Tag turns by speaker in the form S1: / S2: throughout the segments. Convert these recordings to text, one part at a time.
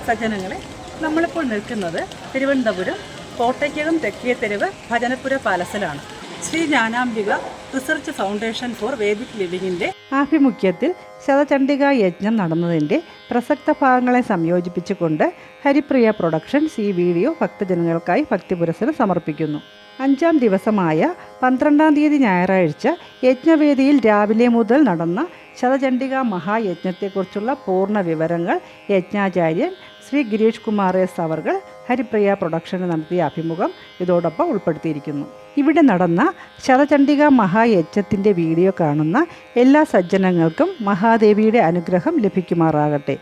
S1: സജ്ജനങ്ങളെ, നമ്മളിപ്പോൾ നിൽക്കുന്നത് തിരുവനന്തപുരം കോട്ടയ്ക്കകം തെക്കേതെരുവ് ഭജനപുര പാലസിലാണ്. Shri Jnanambika research foundation for Vedic ലിവിങ്ങിൻ്റെ ആഭിമുഖ്യത്തിൽ ശതചണ്ഡികാ യജ്ഞം നടന്നതിൻ്റെ പ്രസക്ത ഭാഗങ്ങളെ സംയോജിപ്പിച്ചുകൊണ്ട് ഹരിപ്രിയ പ്രൊഡക്ഷൻസ് ഈ വീഡിയോ ഭക്തജനങ്ങൾക്കായി ഭക്തിപുരസ്സരം സമർപ്പിക്കുന്നു. 5-ാം ദിവസമായ 12-ാം തീയതി ഞായറാഴ്ച യജ്ഞവേദിയിൽ രാവിലെ മുതൽ നടന്ന ശതചണ്ഡികാ മഹായജ്ഞത്തെക്കുറിച്ചുള്ള പൂർണ്ണ വിവരങ്ങൾ യജ്ഞാചാര്യൻ ശ്രീ ഗിരീഷ് കുമാർ എസ് അവർകൾ ഹരിപ്രിയ പ്രൊഡക്ഷന് നടത്തിയ അഭിമുഖം ഇതോടൊപ്പം ഉൾപ്പെടുത്തിയിരിക്കുന്നു. ഇവിടെ നടന്ന ശതചണ്ഡികാ മഹായജ്ഞത്തിൻ്റെ വീഡിയോ കാണുന്ന എല്ലാ സജ്ജനങ്ങൾക്കും മഹാദേവിയുടെ അനുഗ്രഹം ലഭിക്കുമാറാകട്ടെ.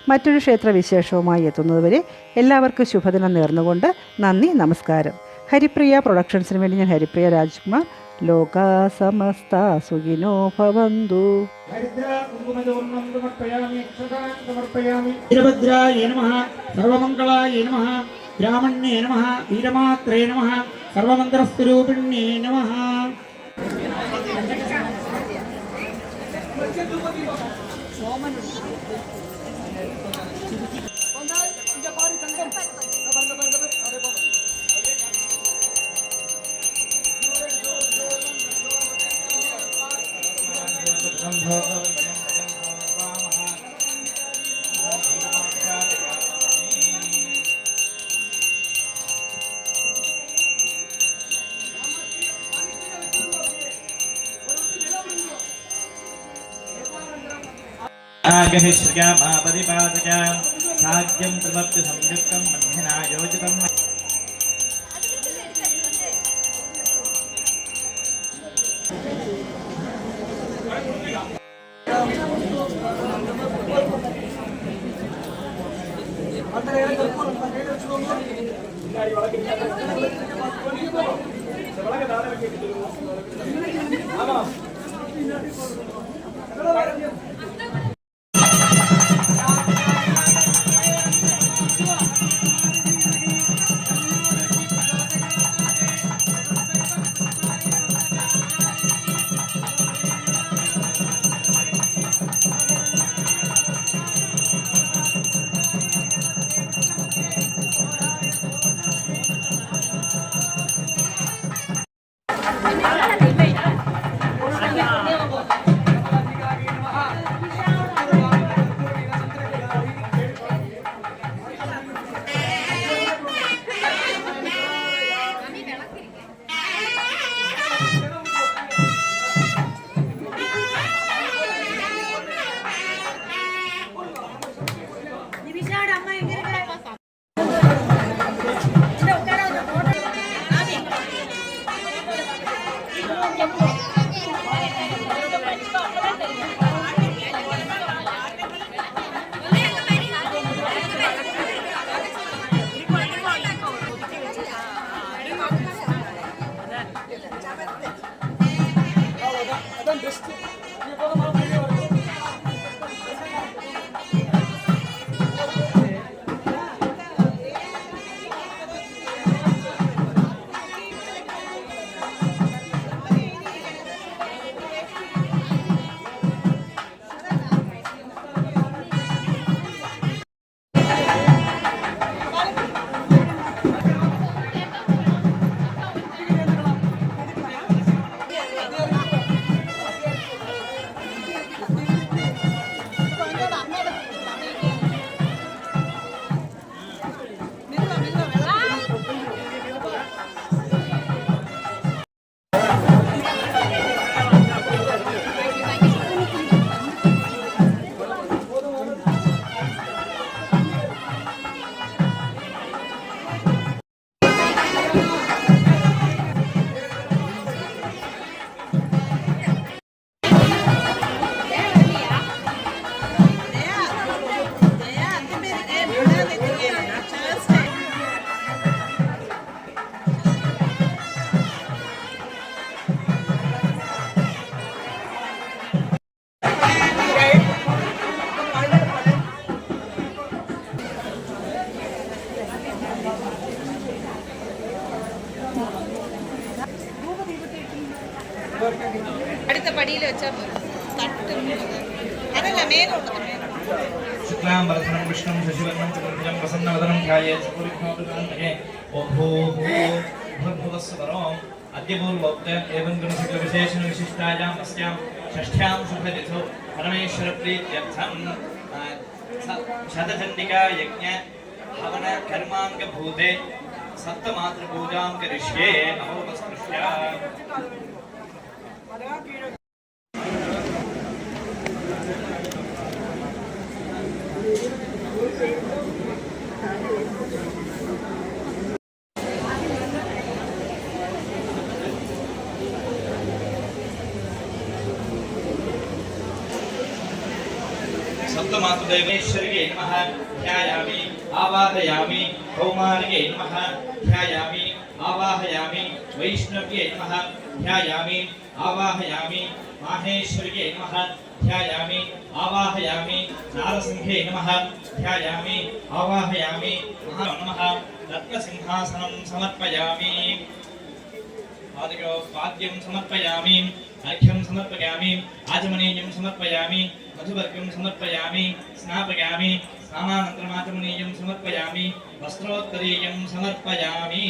S1: മറ്റൊരു ക്ഷേത്രവിശേഷവുമായി എത്തുന്നതുവരെ എല്ലാവർക്കും ശുഭദിനം നേർന്നുകൊണ്ട് നന്ദി, നമസ്കാരം. ഹരിപ്രിയ പ്രൊഡക്ഷൻസിന് വേണ്ടി ഞാൻ ഹരിപ്രിയ രാജ്കുമാർ. ലോകാ സമസ്ത സുഖിനോ ഭവന്തു.
S2: വീരഭദ്രായ നമഃ, സർവമംഗളായ നമഃ, ബ്രാഹ്മണ്യേ നമഃ, വീരമാത്രേ നമഃ, സർവമന്ത്രസ്വരൂപിണ്യേ നമഃ.
S3: ആഗഹിശ്രിയാമാപരിപാദകാം സാധ്യം ത്രിവർത്തി സംയുക്തം മധ്യനായോജിതം.
S4: അടുത്ത പടിയിൽ വെച്ചാൽ തട്ടും അതല്ല മേലോട്ട്
S3: शुक्लांबरधरं विष्णुं शशिवर्णं चतुर्भुजं प्रसन्नवदनं ध्यायेत् सर्वविघ्नोपशान्तये। ॐ भूर्भुवस्सुवरोम् अद्य पूर्वोक्त एवं गुणशुक्लविशेषणविशिष्टायाम् अस्यां षष्ठ्यां शुभतिथौ परमेश्वरप्रीत्यर्थं शतचण्डिका यज्ञ हवन कर्माङ्गभूते सप्तमातृपूजां करिष्ये अहोपस्पृश्य। सप्तमातृदेवेश्वर्यै नमः ध्यायामि आवाहयामि। कौमार्यै नमः ध्यायामि आवाहयामि। वैष्णव्यै नमः ध्यायामि आवाहयामि। माहेश्वर्यै नमः ध्यायामि आवाहयामि। नारसिंहे नमः ध्यायामि आवाहयामि। नमः रत्नसिंहासनं समर्पयामि। पाद्यं समर्पयामि। अर्घ्यं समर्पयामि। आचमनीयं समर्पयामि। मधुवर्गं समर्पयामि। स्नापयामि। स्नानानन्तरमाचमनीयं समर्पयामि। वस्त्रोत्तरीयं समर्पयामि।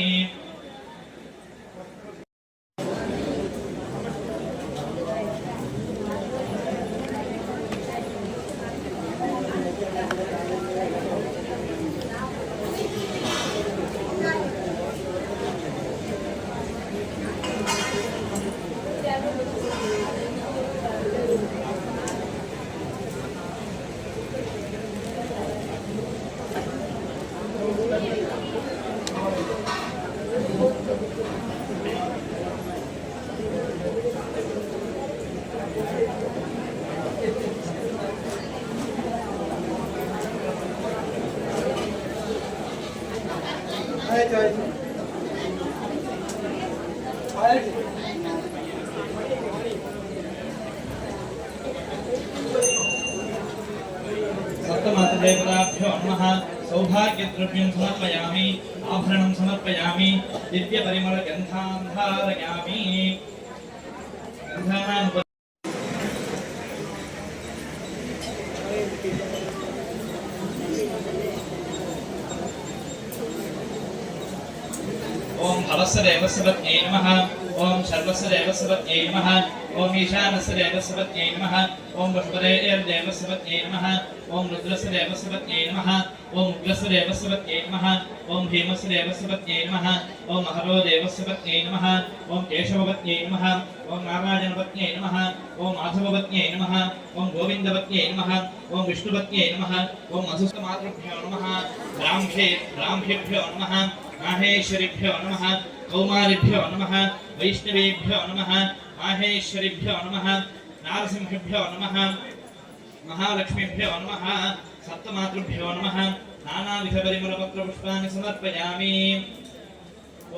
S3: सप्तमातृदेवताभ्यो नमः। सौभाग्यद्रव्यं समर्पयामि। आभरणं समर्पयामि। दिव्यपरिमलगन्धां धारयामि। ओम भवस्सदेवस्वत्यै नमः। ओम सर्वस्सदेवस्वत्यै नमः। ओम ईशानस्सदेवस्वत्यै नमः। ओम वृषभदेवस्वत्यै नमः। ओम रुद्रस्सदेवस्वत्यै नमः। ओम उग्रस्सदेवस्वत्यै नमः। ओम भीमस्सदेवस्वत्यै नमः। ओम अहरोदेवस्वत्यै नमः। ओम केशवपत्यै नमः। ओम नारायणपत्यै नमः। ओम माधवपत्यै नमः। ओम गोविन्दपत्यै नमः। ओम विष्णुपत्यै नमः। ओम अधुष्टमातृभ्यो नमः। ब्राह्मेभ्यो नमः। माहेश्वरिभ्यो नमः। कौमारिभ्यो नमः। वैष्णवेभ्यो नमः। माहेश्वरिभ्यो नमः। नारसिंहेभ्यो नमः। महालक्ष्मीभ्यो नमः। सप्तमातृभ्यो नमः। नानाविधपरिमलपत्रपुष्पाणि समर्पयामि।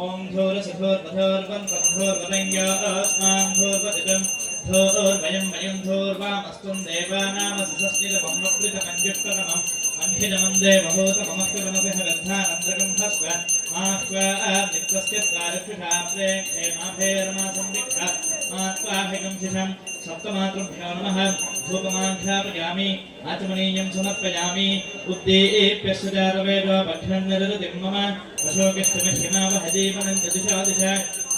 S3: ओम धूरसधोर्वधोर्वं तद्धोर्वदञ्जास्मान् धूर्वदितं धूर्वयं वयं धूर्वामस्त्वं देवानामसस्तिरवं वक्तृतमञ्जुष्टतमम् अन्धिजमं देवभूतममस्कृतमसिह गर्धानन्द्रकं हस्व माह्वा नित्यस्य त्वारक्षुषा प्रेक्षेमाभेर्मा सन्दिग्धा मात्वाभिगं शिशं। सप्तमातृभ्यो नमः। धूपमाघ्रापयामि। आचमनीयं समर्पयामि। उद्दीप्य सुजातवेदो भक्षन्नरतिं मम अशोकस्तमहिमावहजीवनं च दिशा दिशा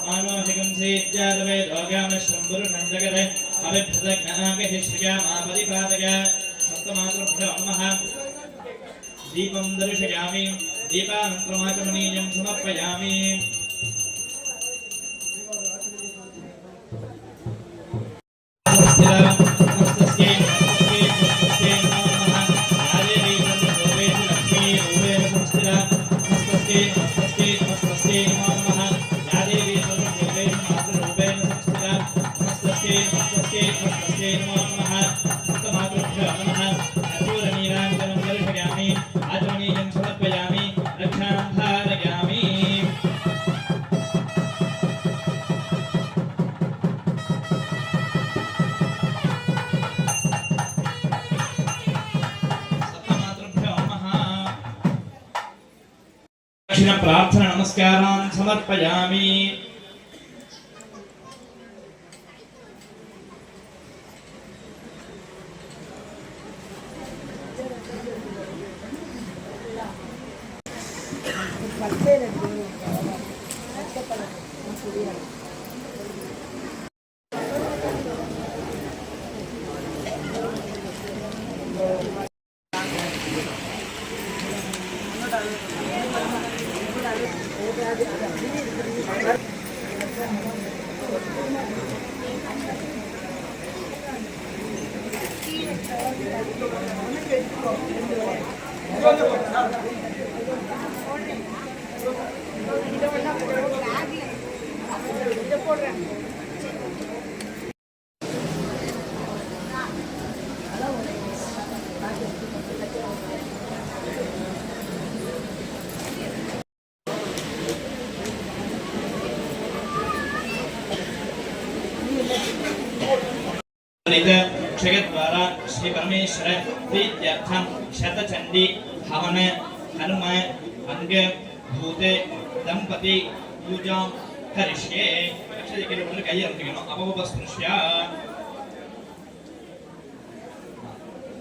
S3: मानोऽधिकं सेज्जातवेदोगामश्रं पुरुषं जगत् अभिभृतज्ञागहिश्रियामापरिपादय। सप्तमातृभ्यो नमः। दीपं दर्शयामि। दीपानन्तरमाचमनीयं समर्पयामि। आचमनीयं समर्पयामि। रक्षां धारयामि। प्रार्थना नमस्कारान् समर्पयामि। ക്ഷയദ്വാര ശ്രീ പരമേശ്വര പ്രീത്യർത്ഥം ശതചണ്ഡി ഹവന ഹനുമ അംഗ ഭൂത ദമ്പതി പൂജാം കരിഷ്യേ. അക്ഷരയ്ക്ക് കൈ ഇറക്കിക്കണം. അപവസ്പൃശ്യ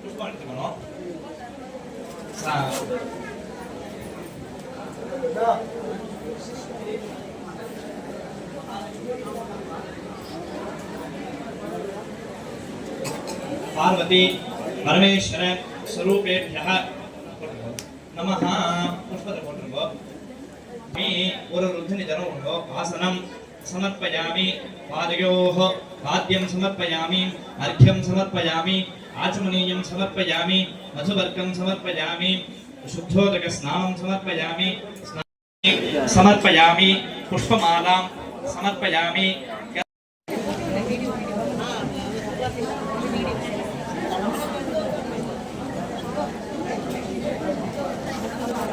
S3: പുഷ്പം എടുത്തുക്കണോ. पार्वती परमेश्वर स्वरूपेभ्यः नमः. पुष्पद कोट्टुंगो मी ओरु रुद्धिनि जनोंगो आसनं समर्पयामि. पादयोः पाद्यं समर्पयामि. अर्घ्यं समर्पयामि. आचमनीयं समर्पयामि. मधुवर्गं समर्पयामि. शुद्धोदक स्नानं समर्पयामि. समर्पयामि. पुष्पमालां समर्पयामि.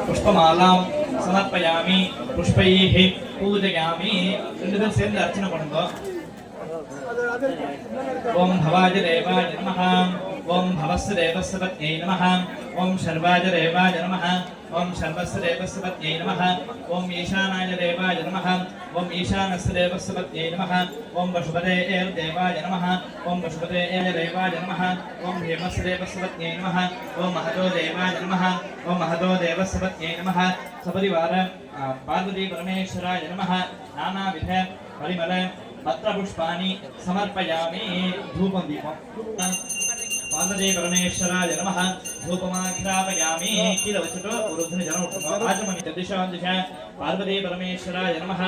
S3: पुष्पमालां समर्पयामि. पुष्पैः पूजयामि. ரெண்டு சேர்ந்து அர்ச்சனை பண்ணுங்க. ஓம் भवाय देवाय नमः. ओम भवस्य देवस्य पत्न्यै नमः. ओम शर्वाय देवाय नमः. ओम शर्वस्य देवस्य पत्न्यै नमः. ओम ईशानाय देवाय नमः. ओम ईशानस्य देवस्य पत्न्यै नमः. ओम वसुपतये देवाय नमः. ओम वसुपतये देवाय नमः. ओम हेमस्य देवस्य पत्न्यै नमः. ओम महतो देवाय नमः. ओम महतो देवस्य पत्न्यै नमः. सपरिवार पार्वती परमेश्वराय नमः. नानाविध परिमल पत्रपुष्पाणि समर्पयामि. धूपं दीपं पार्वती परमेश्वराय नमः. धूपमाघ्रापयामि. किलवचतो उरुध्नि जनोत्तम आचमनि दिशा दिशा पार्वती परमेश्वराय नमः.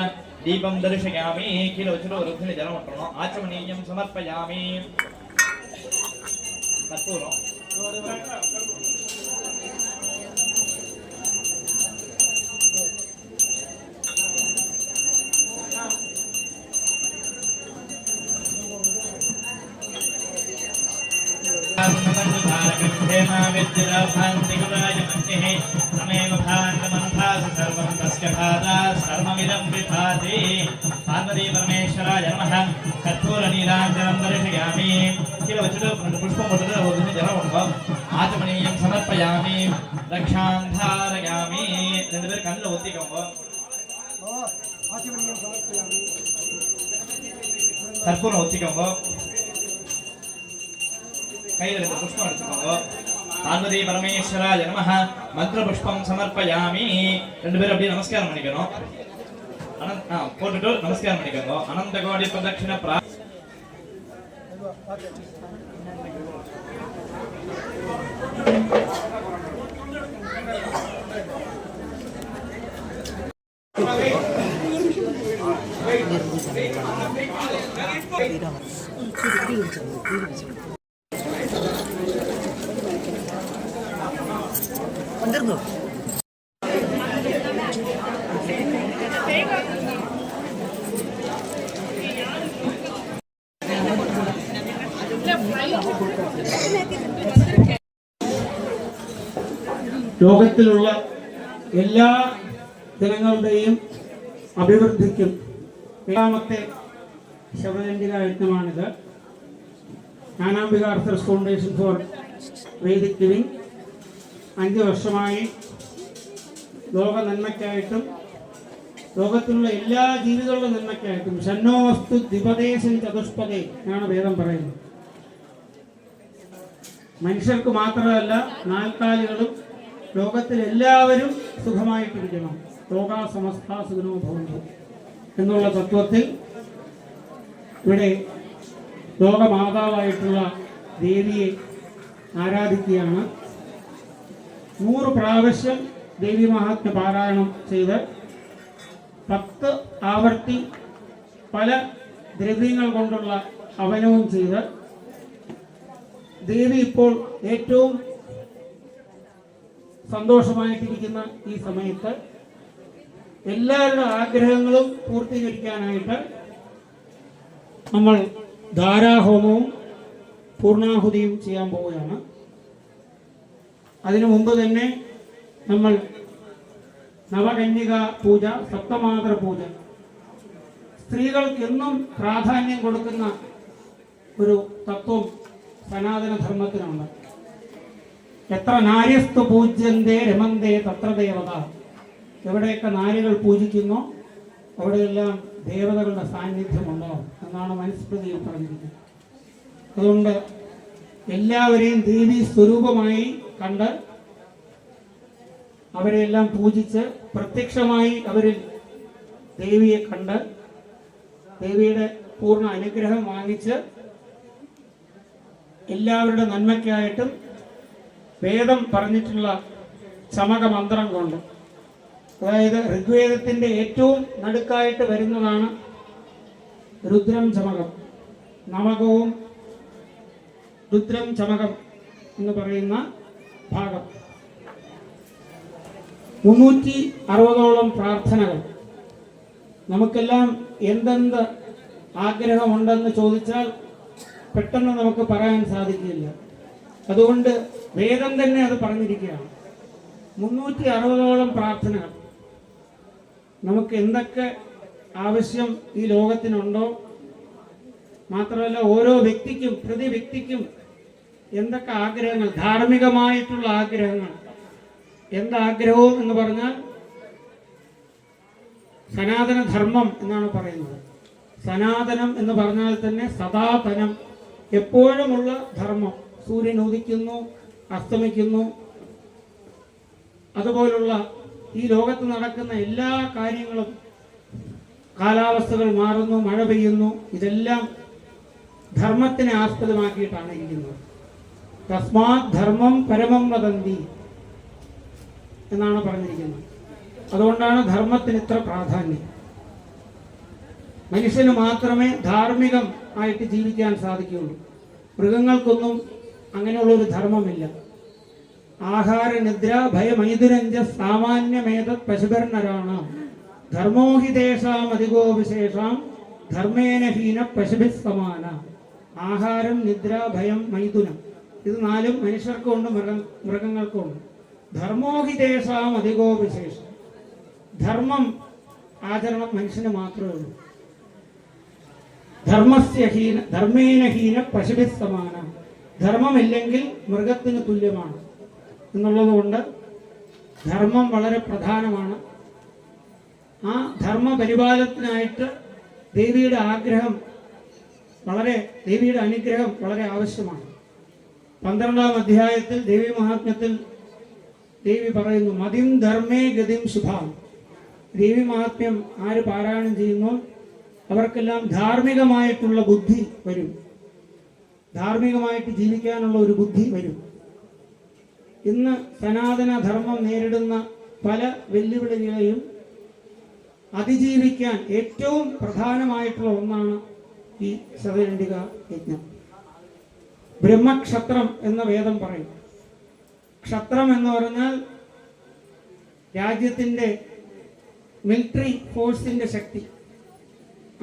S3: दीपं दर्शयामि. किलवचतो उरुध्नि जनोत्तम आचमनीयं समर्पयामि. कर्पूरं पार्वती परमेश्वराय नमः. कर्पूर नीलाञ्जनं दर्शयामि. पुष्पं आचमनीयं समर्पयामि. रक्षां धारयामि. कण्णु ओत्तिकोंगो. कर्पूरं ओत्तिकोंगो. कैयिल पुष्पं एडुत्तुकोंगो. पार्वती परमेश्वराय नमः. मंत्रपुष्पं समर्पयामि. ரெண்டு பேரும் அப்படியே நமஸ்காரம் பண்ணிக்கணும். போட்டுட்டு நமஸ்காரம் பண்ணிக்கோங்க. அனந்த கோடி பிரதட்சிண
S1: വന്നിരുന്നു.
S2: ലോകത്തിലുള്ള എല്ലാ ജനങ്ങളുടെയും അഭിവൃദ്ധിക്കും ഏഴാമത്തെ ശബദണ്ഡിക യജ്ഞമാണിത്. Jnanambika orthodox foundation for Vedic living 5 വർഷമായി ലോക നന്മയ്ക്കായിട്ടും ലോകത്തിലുള്ള എല്ലാ ജീവികളുടെ നന്മയ്ക്കായിട്ടും ഷണ്ണോസ്തു ദ്വിപദേശം ചതുഷ്പദേ എന്നാണ് വേദം പറയുന്നത്. മനുഷ്യർക്ക് മാത്രമല്ല നാൽക്കാലികളും ലോകത്തിലെല്ലാവരും സുഖമായിട്ടിരിക്കണം. ലോകാ സമസ്ത സുഖനോ ഭവന്തു എന്നുള്ള തത്വത്തിൽ ഇവിടെ ലോകമാതാവായിട്ടുള്ള ദേവിയെ ആരാധിക്കുകയാണ്. 100 പ്രാവശ്യം ദേവി മഹാത്മ്യ പാരായണം ചെയ്ത് 10 ആവർത്തി പല ദ്രവ്യങ്ങൾ കൊണ്ടുള്ള ഹവനവും ചെയ്ത് ദേവി ഇപ്പോൾ ഏറ്റവും സന്തോഷമായിട്ടിരിക്കുന്ന ഈ സമയത്ത് എല്ലാവരുടെ ആഗ്രഹങ്ങളും പൂർത്തീകരിക്കാനായിട്ട് നമ്മൾ ധാരാഹോമവും പൂർണാഹുതിയും ചെയ്യാൻ പോവുകയാണ്. അതിനു മുമ്പ് തന്നെ നമ്മൾ നവകന്യക പൂജ, സപ്തമാതൃ പൂജ, സ്ത്രീകൾക്ക് എന്നും പ്രാധാന്യം കൊടുക്കുന്ന ഒരു തത്വം സനാതനധർമ്മത്തിനുണ്ട്. എത്ര നാര്യസ്തു പൂജ്യന്തേ രമന്തേ തത്ര ദേവത. എവിടെയൊക്കെ നാരികൾ പൂജിക്കുന്നോ അവിടെയെല്ലാം ദേവതകളുടെ സാന്നിധ്യമുണ്ടോ എന്നാണ് മനുസ്മൃതിയിൽ പറഞ്ഞിരിക്കുന്നത്. അതുകൊണ്ട് എല്ലാവരെയും ദേവീ സ്വരൂപമായി കണ്ട് അവരെല്ലാം പൂജിച്ച് പ്രത്യക്ഷമായി അവരിൽ ദേവിയെ കണ്ട് ദേവിയുടെ പൂർണ്ണ അനുഗ്രഹം വാങ്ങിച്ച് എല്ലാവരുടെ നന്മയ്ക്കായിട്ടും വേദം പറഞ്ഞിട്ടുള്ള ചമക മന്ത്രം കൊണ്ട്, അതായത് ഋഗ്വേദത്തിന്റെ ഏറ്റവും നടുക്കായിട്ട് വരുന്നതാണ് രുദ്രം ചമകം. നവകവും രുദ്രം ചമകം എന്ന് പറയുന്ന ഭാഗം 360ഓളം പ്രാർത്ഥനകൾ. നമുക്കെല്ലാം എന്തെന്ത് ആഗ്രഹമുണ്ടെന്ന് ചോദിച്ചാൽ പെട്ടെന്ന് നമുക്ക് പറയാൻ സാധിക്കില്ല. അതുകൊണ്ട് വേദം തന്നെ അത് പറഞ്ഞിരിക്കുകയാണ്. 360ഓളം പ്രാർത്ഥനകൾ. നമുക്ക് എന്തൊക്കെ ആവശ്യം ഈ ലോകത്തിനുണ്ടോ, മാത്രമല്ല ഓരോ വ്യക്തിക്കും പ്രതി വ്യക്തിക്കും എന്തൊക്കെ ആഗ്രഹങ്ങൾ, ധാർമ്മികമായിട്ടുള്ള ആഗ്രഹങ്ങൾ, എന്താഗ്രഹവും എന്ന് പറഞ്ഞാൽ സനാതന ധർമ്മം എന്നാണ് പറയുന്നത്. സനാതനം എന്ന് പറഞ്ഞാൽ തന്നെ സദാതനം, എപ്പോഴുമുള്ള ധർമ്മം. സൂര്യൻ ഉദിക്കുന്നു, അസ്തമിക്കുന്നു, അതുപോലുള്ള ഈ ലോകത്ത് നടക്കുന്ന എല്ലാ കാര്യങ്ങളും, കാലാവസ്ഥകൾ മാറുന്നു, മഴ പെയ്യുന്നു, ഇതെല്ലാം ധർമ്മത്തിനെ ആസ്പദമാക്കിയിട്ടാണ് ഇരിക്കുന്നത്. തസ്മാത് ധർമ്മം പരമം വദന്തി എന്നാണ് പറഞ്ഞിരിക്കുന്നത്. അതുകൊണ്ടാണ് ധർമ്മത്തിന് ഇത്ര പ്രാധാന്യം. മനുഷ്യന് മാത്രമേ ധാർമ്മികം ആയിട്ട് ജീവിക്കാൻ സാധിക്കുകയുള്ളൂ. മൃഗങ്ങൾക്കൊന്നും അങ്ങനെയുള്ളൊരു ധർമ്മമില്ല. ആഹാര നിദ്ര ഭയമൈതുരഞ്ജ സാമാന്യമേത പശുഭർണരാണ് ധർമ്മോഹിതേഷാം അധികോ വിശേഷാം ധർമ്മേന ഹീന പശുഭി സമാന. ആഹാരം, നിദ്ര, ഭയം, മൈഥുനം, ഇത് നാലും മനുഷ്യർക്കുണ്ട്, മൃഗങ്ങൾക്കുണ്ട്. ധർമ്മോഹിതേഷാം അധികോ വിശേഷം. ധർമ്മം ആചരണം മനുഷ്യന് മാത്രമേ ഉള്ളൂ. ധർമ്മേന ഹീന പശുഭി സമാന. ധർമ്മമില്ലെങ്കിൽ മൃഗത്തിന് തുല്യമാണ് എന്നുള്ളത് കൊണ്ട് ധർമ്മം വളരെ പ്രധാനമാണ്. ആ ധർമ്മ പരിപാലനത്തിനായിട്ട് ദേവിയുടെ അനുഗ്രഹം വളരെ ആവശ്യമാണ്. 12ാം അധ്യായത്തിൽ ദേവി മഹാത്മ്യത്തിൽ ദേവി പറയുന്നു, മതിം ധർമ്മേ ഗതിം ശുഭാം. ദേവി മഹാത്മ്യം ആര് പാരായണം ചെയ്യുന്നു അവർക്കെല്ലാം ധാർമ്മികമായിട്ടുള്ള ബുദ്ധി വരും, ധാർമ്മികമായിട്ട് ജീവിക്കാനുള്ള ഒരു ബുദ്ധി വരും. ഇന്ന് സനാതന ധർമ്മം നേരിടുന്ന പല വെല്ലുവിളികളെയും അതിജീവിക്കാൻ ഏറ്റവും പ്രധാനമായിട്ടുള്ള ഒന്നാണ് ഈ ശതചണ്ഡിക യജ്ഞം. ബ്രഹ്മക്ഷത്രം എന്ന വേദം പറയും. ക്ഷത്രം എന്ന് പറഞ്ഞാൽ രാജ്യത്തിൻ്റെ മിലിറ്ററി ഫോഴ്സിന്റെ ശക്തി.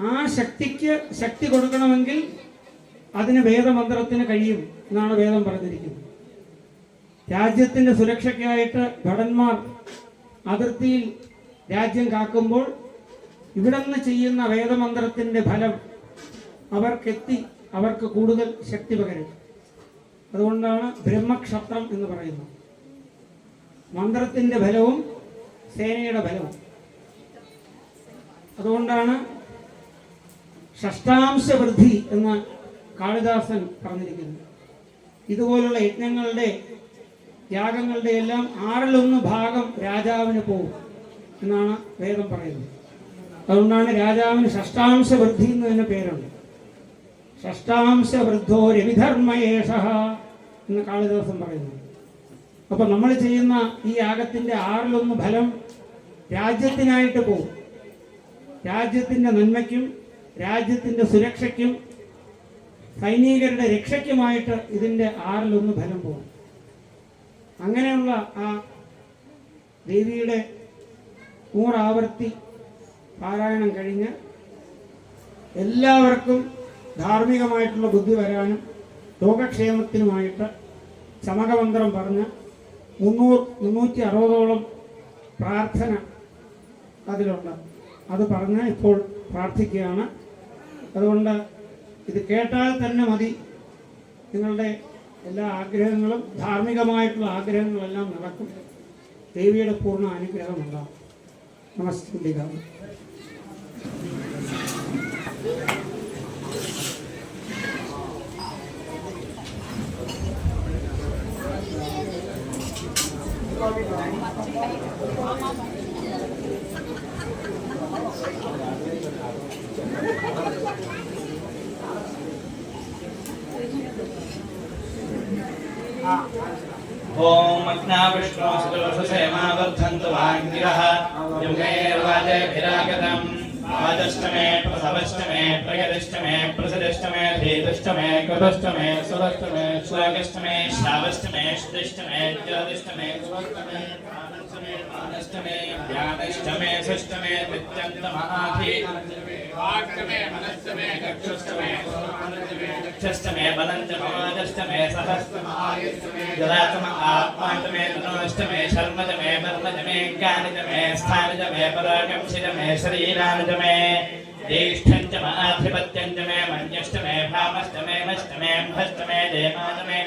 S2: ആ ശക്തിക്ക് ശക്തി കൊടുക്കണമെങ്കിൽ അതിന് വേദമന്ത്രത്തിന് കഴിയും എന്നാണ് വേദം പറഞ്ഞിരിക്കുന്നത്. രാജ്യത്തിന്റെ സുരക്ഷയ്ക്കായിട്ട് ഭടന്മാർ അതിർത്തിയിൽ രാജ്യം കാക്കുമ്പോൾ ഇവിടെ നിന്ന് ചെയ്യുന്ന വേദമന്ത്രത്തിന്റെ ഫലം അവർക്ക് കൂടുതൽ ശക്തി പകരും. അതുകൊണ്ടാണ് ബ്രഹ്മക്ഷത്രം എന്ന് പറയുന്നത്. മന്ത്രത്തിന്റെ ഫലവും സേനയുടെ ഫലവും. അതുകൊണ്ടാണ് ഷഷ്ടാംശ വൃദ്ധി എന്ന് കാളിദാസൻ പറഞ്ഞിരിക്കുന്നത്. ഇതുപോലുള്ള യജ്ഞങ്ങളുടെ യാഗങ്ങളുടെ എല്ലാം 1/6 രാജാവിന് പോകും എന്നാണ് വേദം പറയുന്നത്. അതുകൊണ്ടാണ് രാജാവിന് ഷഷ്ടാംശ വൃദ്ധി എന്ന് തന്നെ പേരുണ്ട്. ഷഷ്ടാംശ വൃദ്ധോ രവിധർമ്മയേഷ എന്ന് കാളിദാസൻ പറയുന്നു. അപ്പൊ നമ്മൾ ചെയ്യുന്ന ഈ യാഗത്തിന്റെ 1/6 ഫലം രാജ്യത്തിനായിട്ട് പോകും. രാജ്യത്തിന്റെ നന്മയ്ക്കും രാജ്യത്തിൻ്റെ സുരക്ഷയ്ക്കും സൈനികരുടെ രക്ഷയ്ക്കുമായിട്ട് ഇതിൻ്റെ 1/6 ഫലം പോകും. അങ്ങനെയുള്ള ആ ദേവിയുടെ 100 ആവർത്തി പാരായണം കഴിഞ്ഞ് എല്ലാവർക്കും ധാർമ്മികമായിട്ടുള്ള ബുദ്ധി വരാനും ലോകക്ഷേമത്തിനുമായിട്ട് ചമകമന്ത്രം പറഞ്ഞ് 360ഓളം പ്രാർത്ഥന അതിലുണ്ട്. അത് പറഞ്ഞ് ഇപ്പോൾ പ്രാർത്ഥിക്കുകയാണ്. അതുകൊണ്ട് ഇത് കേട്ടാൽ തന്നെ മതി, നിങ്ങളുടെ എല്ലാ ആഗ്രഹങ്ങളും ധാർമ്മികമായിട്ടുള്ള ആഗ്രഹങ്ങളെല്ലാം നടക്കും. ദേവിയുടെ പൂർണ്ണ അനുഗ്രഹമുണ്ടാകും. നമസ്കാരം.
S3: ओम अग्नाविष्णु सुदर्शसेमावर्धन्तु वाङ्गिरः युगैर्वाजेभिरागतम् वाजष्टमे प्रसवष्टमे प्रयदिष्टमे प्रसदिष्टमे धीतिष्टमे कृतष्टमे सुदष्टमे श्लोकष्टमे श्रावष्टमे श्रुतिष्टमे ज्योतिष्टमे सुवष्टमे आनष्टमे ज्ञानष्टमे षष्टमे नित्यन्तमाधि वाक्टमे मनष्टमे चक्षुष्टमे चक्षुष्टमे बलञ्चमादष्टमे सहस्रमायष्टमे जलातम आत्माष्टमे तनोष्टमे शर्मजमे वर्मजमे ज्ञानजमे स्थानजमे परागंशिजमे शरीरानजमे ज्येष्ठञ्चमाधिपत्यञ्चमे मन्यष्टमे भामष्टमे मष्टमे भष्टमे देवाजमे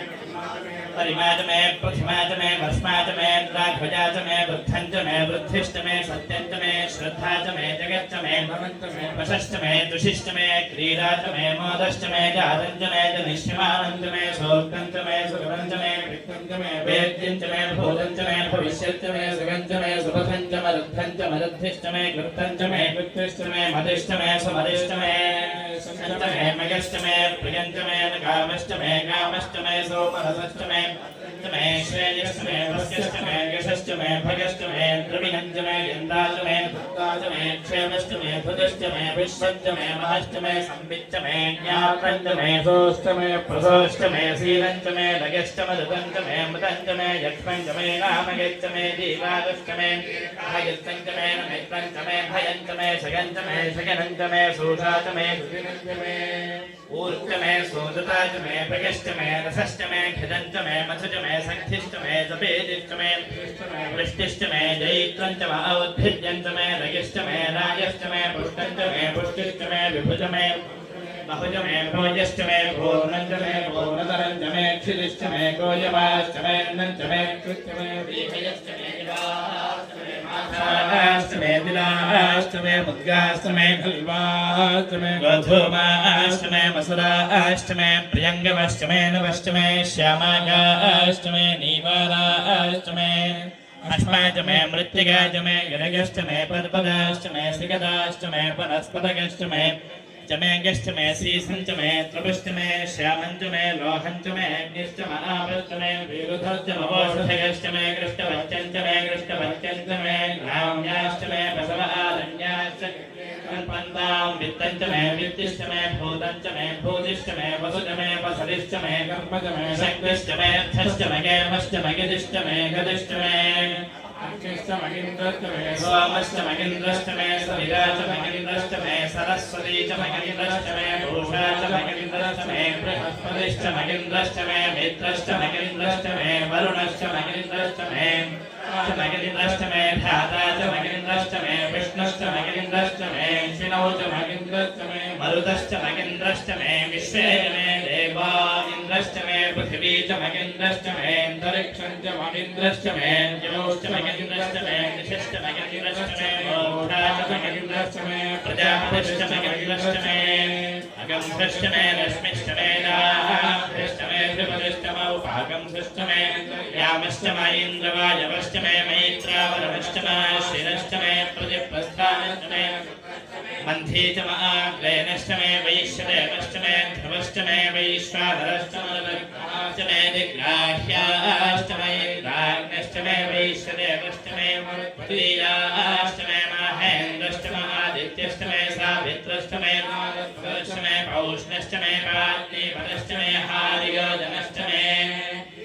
S3: परिमाजमे प्रथिमाजमे भस्माजमे द्राध्वजाजमे वृद्धञ्चमे वृद्धिष्टमे सत्यञ्चमे श्रद्धाजमे जगच्चमे भवन्तमे वशष्टमे दुषिष्टमे क्रीडाजमे मोदष्टमे जातञ्चमे जनिष्यमानञ्चमे शोक्तञ्चमे सुगवञ्चमे विक्तञ्चमे वेद्यञ्चमे भूतञ्चमे भविष्यञ्चमे सुगञ्चमे सुभथञ्चमरुद्धञ्चमरुद्धिष्टमे कृतञ्चमे कृत्तिष्टमे मदिष्टमे सुमदिष्टमे सञ्चमे मगष्टमे प्रियञ्चमे कामष्टमे कामष्टमे सोमरसष्टमे मे श्रेयष्टमे भस्यष्टमे यशष्टमे भगष्टमे द्रविणञ्जमे यन्दाचमे भक्ताचमे क्षेमष्टमे भुजष्टमे विश्वञ्जमे महष्टमे संविच्चमे ज्ञापञ्जमे सोष्टमे प्रसोष्टमे शीलञ्जमे लगष्टमरुतञ्जमे मृतञ्जमे यक्ष्मञ्जमे नामगच्छमे जीवादष्टमे भयस्तञ्जमे नमित्रञ्जमे भयञ्जमे शगञ्जमे शगनञ्जमे सूषाचमे सुदिनञ्जमे ऊर्जमे सोदताचमे भगष्टमे रसष्टमे खजञ्जमे मथुजमे संखिष्टमे जपेदिष्टमे वृष्टिष्टमे जैत्रञ्चमे औद्भिद्यञ्चमे रगिष्टमे राजष्टमे पुष्टञ्चमे पुष्टिष्टमे विभुजमे बहुजमे भोजष्टमे भोर्णञ्जमे भोर्णतरञ्जमे क्षितिष्टमे गोजमाष्टमे नञ्चमे कृत्यमे वीभयष्टमे अष्टमे दिलाष्टमे मुद्गाष्टमे खल्वाष्टमे गोधूमाष्टमे मसुराष्टमे प्रियङ्गमष्टमे नवष्टमे श्यामागाष्टमे नीवाराष्टमे अष्टमे मृत्तिकाष्टमे गणगष्टमे पर्वताष्टमे सिगदाष्टमे वनस्पतगष्टमे जमेगष्टमे सीसञ्चमे त्रिपुष्टमे श्यामञ्चमे लोहञ्चमे अग्निष्टमे आपष्टमे विरुद्धश्चमवोषधगष्टमे कृष्णपञ्चञ्चमे कृष्णपञ्चञ्चमे ग्राम्याष्टमे बसवारण्याष्टपन्तां वित्तञ्चमे वित्तिष्टमे भूतञ्चमे भूतिष्टमे वसुजमे वसदिष्टमे कर्मजमे शक्तिष्टमे अर्थष्टमे केमष्टमे गदिष्टमे गदिष्टमे सोमष्टमगिन्द्रष्टमे सविराजमगिन्द्रष्टमे सरस्वती च मगिन्द्रष्टमे भूषा च मगिन्द्रष्टमे बृहस्पतिश्चमगिन्द्रष्टमे मित्रश्चमगिन्द्रष्टमे वरुणश्चमगिन्द्रष्टमे मगिन्द्रष्टमे धाता च मगिन्द्रष्टमे विष्णुश्चमगिन्द्रष्टमे शिनौ च मगिन्द्रष्टमे मरुतश्चमगिन्द्रष्टमे विश्वे मे देवा इन्द्रष्टमे पृथिवी च मगिन्द्रष्टमे अन्तरिक्षं च मगिन्द्रष्टमे जलोश्च मगिन्द्रष्टमे दिशश्च मगिन्द्रष्टमे मूढा च मगिन्द्रष्टमे प्रजापतिश्च मगिन्द्रष्टमे अगन्धष्टमे रश्मिष्टमे नाभ्यष्टमे त्रिपदिष्टमौ पाकंसष्टमे यामष्टमे इन्द्रवायवष्टमे मैत्रावरमष्टमे श्रीरष्टमे प्रतिप्रस्थानष्टमे मन्थीचमाग्रेणष्टमे वैश्यदेवष्टमे ध्रुवष्टमे वैश्वानरष्टमे दिग्राह्याष्टमे इन्द्राग्नष्टमे वैश्यदेवष्टमे द्वितीयाष्टमे महेन्द्रष्टमे आदित्यष्टमे सावित्रष्टमे पौष्णश्च मे पार्थिपदश्च मे हार्योजनश्च मे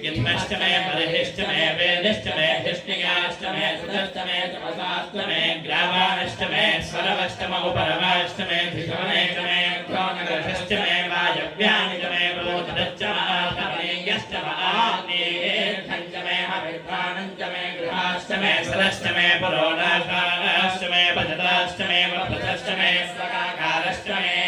S3: यत्नश्च मे बर्हिश्च मे वेदश्च मे हिष्टिकाश्च मे सुतश्च मे तपसाश्च मे ग्रावाणश्च मे स्वरवश्च मे उपरवाश्च मे धिषणश्च मे ध्योनगर्भश्च मे वायव्यानि च मे प्रोतश्च महातमेयश्च महाग्नेयश्च मे हविर्भाणश्च मे गृहाश्च मे सरश्च मे पुरोडाश्च मे पजताश्च मे वपथश्च मे स्वकाकारश्च मे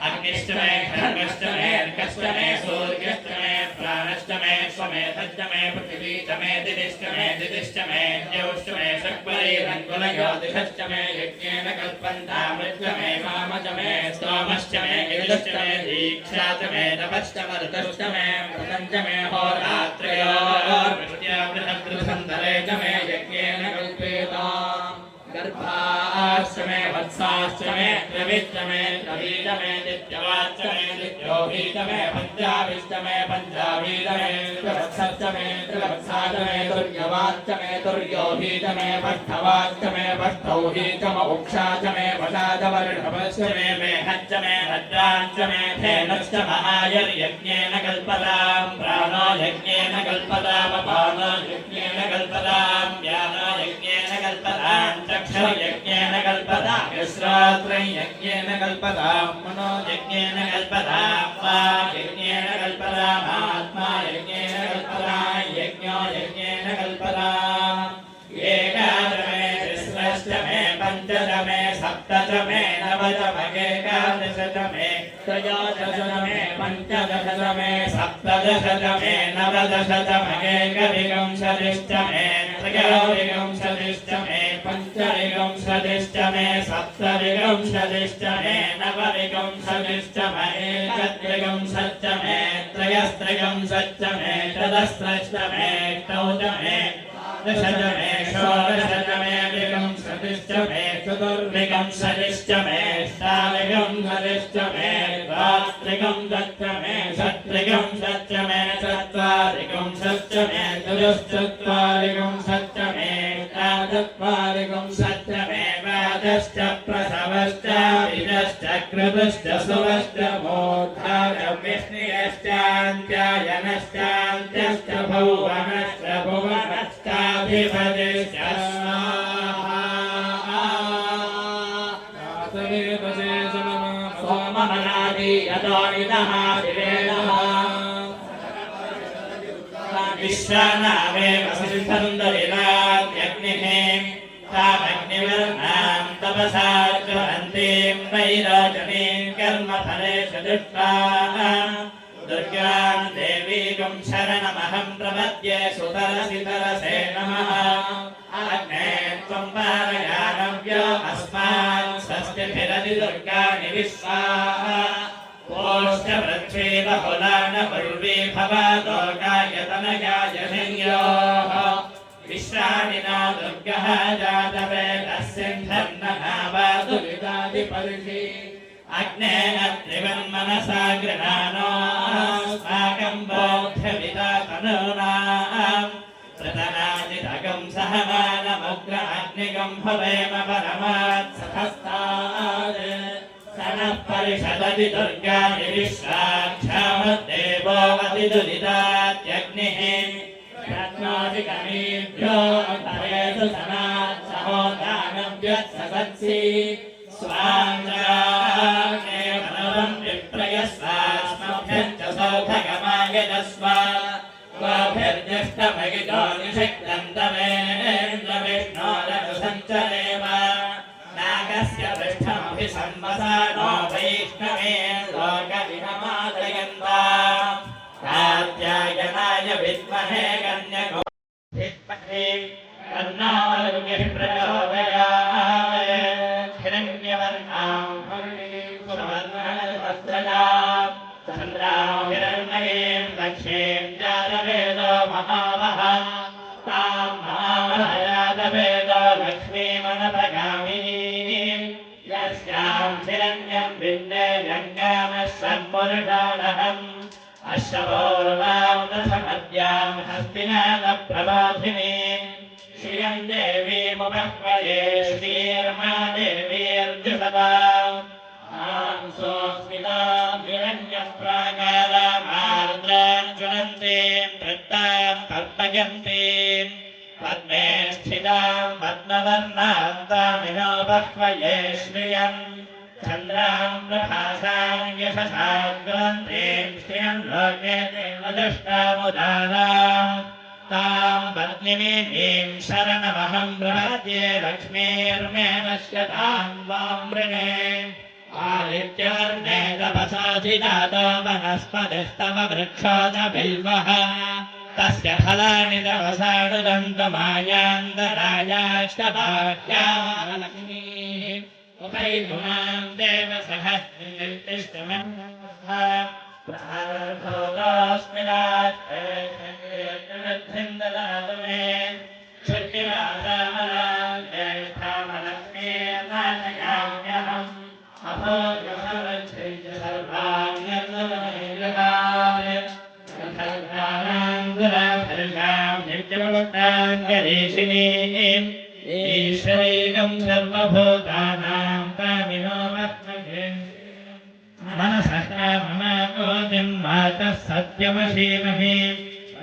S3: अग्निश्च मे खड्गश्च मे अर्कश्च मे सूर्यश्च मे प्राणश्च मे स्वमेधश्च मे पृथिवी च मे दिदिश्च मे द्यौश्च मे शक्वरैरङ्गुलयोतिषश्च मे यज्ञेन कल्पन्तामृश्च मे वामश्च मे स्तोमश्च मे गिरिश्च मे दीक्षा च मे तपश्च मरुतश्च मे व्रतञ्च मे होरात्रयोर्वृष्ट्यावृहद्रुसन्दरे च मे यज्ञेन कल्पेताम् गर्भाश्च मे वत्साश्च मे द्रविश्च मे द्रवीच मे दित्यवाच्च मे दित्योहीच मे पञ्चाभिश्च मे पञ्चाभीच मे त्रिवत्सश्च मे त्रिवत्साच मे तुर्यवाच्च मे तुर्योहीच मे पष्ठवाच्च मे पष्ठौहीच म उक्षाच मे वशाच वर्षभश्च मे मेहच्च मे भद्राच्च मे धेनश्च महायर्यज्ञेन कल्पतां प्राणो यज्ञेन कल्पताम् अपानो यज्ञेन कल्पतां व्यानो यज्ञेन कल्पतां यज्ञेन कल्पता श्रोत्रं यज्ञेन कल्पता मनो यज्ञेन कल्पता वाक् यज्ञेन कल्पता आत्मा यज्ञेन कल्पता यज्ञो यज्ञेन कल्पता एकादश मे तिस्रश्च मे पञ्चदश मे सप्तदश मे नवदश मे एकादश मे त्रयोदश मे पञ्चदश मे सप्तदश मे नवदश मे एकविंशतिश्च मे त्रयोविंशतिश्च मे पञ्चविंशतिश्च मे सप्तविंशतिश्च मे नवविंशतिश्च मे एकत्रिंशच्च मे त्रयस्त्रिंशच्च मे चतस्रश्च मे अष्टौ च मे दशच मे षोडशच मे विंशतिश्च मे चतुर्विंशतिश्च मे अष्टाविंशतिश्च मे द्वात्रिंशच्च मे षट्त्रिंशच्च मे चत्वारिंशच्च मे चतुश्चत्वारिंशच्च मे चत्वारिंशच्च मे वादश्च प्रसवश्च बीजश्च कृतश्च सुवश्च मोक्षाय विष्णुयश्चान्त्यायनश्चान्त्यश्च भुवनश्च भुवनश्चाधिपतिश्च सोममनादि यतोनितः शिवेनः विश्वनामे वसिष्ठन्दरिरात्यग्निः तामग्निवर्णां तपसा ज्वलन्तीं वैरोचनीं कर्मफलेषु दृष्ट्वा दुर्गां देवीं शरणमहं प्रपद्ये सुतरसितरसे नमः अग्ने त्वं पारयानव्यो अस्मान् स्वस्तिभिरधि दुर्गाणि विश्वा पोष्ठ पृथ्वी बहुलान पूर्वी भवतो गायतनगाय संयोः विश्रामिना दुर्गः जातवेदस्सिन्धन्ननावातु विदादिपर्षि अग्नेन त्रिवन्मनसा गृहाणो अस्माकं बोध्यविदा तनूनां प्रतनादितगं सहमानमग्र अग्निगं भवेम परमात् सहस्तात् सनः परिषदति दुर्गाणि विश्वाक्षामद्देवो अतिदुरितात्यग्निः रत्नादिकमेभ्यो भवेषु सनात् सहोदानव्यत्ससत्सि स्वाञ्जाग्ने मनवं विप्रयस्वास्मभ्यं च सौभगमायजस्व त्वाभिर्दिष्टमगितो निषिक्तं तवेन्द्रविष्णोरनुसञ्चरेम नागस्य पृष्ठमभिसंवसानो वैष्णवे लोकविहमादयन्ता कात्यायनाय विद्महे कन्यको विद्महे कन्नामरुगिः प्रचोदयात् हिरण्यवर्णां सुवर्णवस्त्रजां चन्द्रां हिरण्मयीं लक्ष्मीं जातवेदो महावः तां महावहजातवेदो लक्ष्मीमनपगामिनीं यस्यां हिरण्यं विन्दे जङ्गामः सम्पुरुषाणहम् अश्वपूर्वां दशमद्यां हस्तिनादप्रबाधिनी श्रियं देवीमुपह्वये श्रीर्मा देवीर्जुषताम् आं स्वस्ति पद्मे स्थितां पद्मवर्णान्तामिनो बह्वये श्रियम् चन्द्रां प्रभासां यशसां ग्रन्थीं श्रियं लोके देवदुष्टामुदाराम् तां पद्मिनीं शरणमहं प्रपद्ये लक्ष्मीर्मे नश्यतां वां वृणे आदित्यवर्णे तपसाधिजातो वनस्पतिस्तव वृक्षो च बिल्वः तस्य फलानि तवसानुदन्तमायान्तरायाष्टभाग्यालक्ष्मीः उपैगुणां ईश्वरीकं सर्वभूतानां कामिनो वर्तते मनसः मम कोटिं मातः सत्यमशीमहि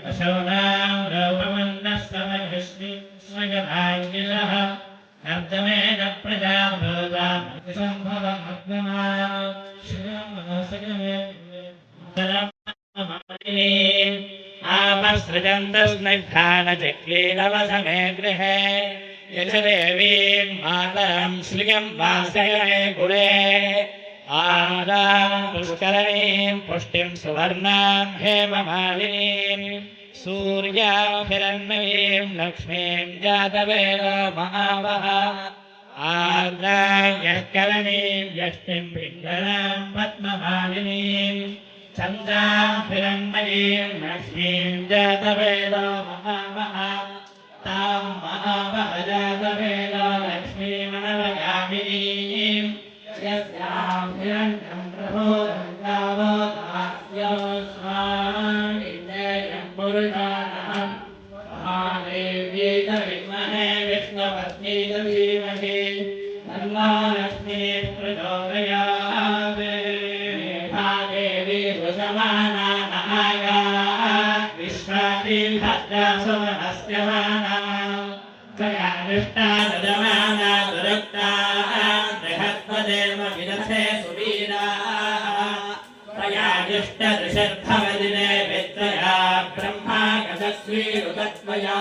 S3: पशूनां रूपमन्नः समहिष्मि स्वगताङ्गिलः नर्दमेन प्रजाभूतां सम्भवमग्नमा आपसृजन्तस्निग्धानचक्लीनवसमे गृहे यशदेवीं मातरं श्रियं वासये गुणे आदां पुष्करणीं पुष्टिं सुवर्णां हेममालिनीं सूर्याभिरन्मयीं लक्ष्मीं जातवेदो महावः आर्द्रां यःकरणीं यष्टिं पिङ्गलां पद्ममालिनीं चन्द्राभिरन्मयीं लक्ष्मीं जातवेदो महावः तां महावः जातवेदो लक्ष्मीमनवगामिनीं यस्यां हिरण्यं प्रभोदङ्गावोदास्यो स्वामिन्देयं पुरुषाणं महादेव्यै च विद्महे विष्णुपत्न्यै च धीमहि तन्नो लक्ष्मीः प्रचोदयात् मेधादेवी सुषमाना नागा विश्वातीभद्रासु नमस्यमाना त्वया दृष्टा ददमाना दुरुक्ता बृहत्पदेव विदथे सुवीराः त्वया जुष्टदृषद्भवदिने वित्तया ब्रह्मा गतस्वीरुतत्वया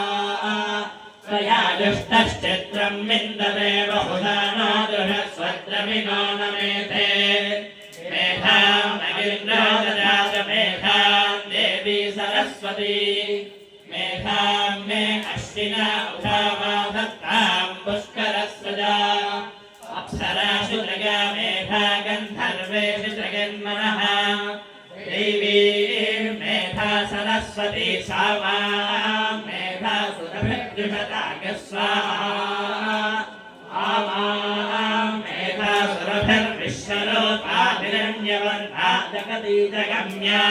S3: त्वया जुष्टश्चित्रं विन्दते बहुधानो दुःस्वत्रमिनो नमेते मेधां नगीन्द्रो ददात मेधां देवी सरस्वती मेधां मे अश्विना उषामा दत्तां पुष्करस्वजा अप्सरासु जगा मेधा गन्धर्वेषु जगन्मनः देवी मेधा सरस्वती सा मां मेधा सुरभिर्जुषतागस्वाहा आमां मेधा सुरभिर्विश्वरूपाभिरण्यवर्णा जगती जगम्या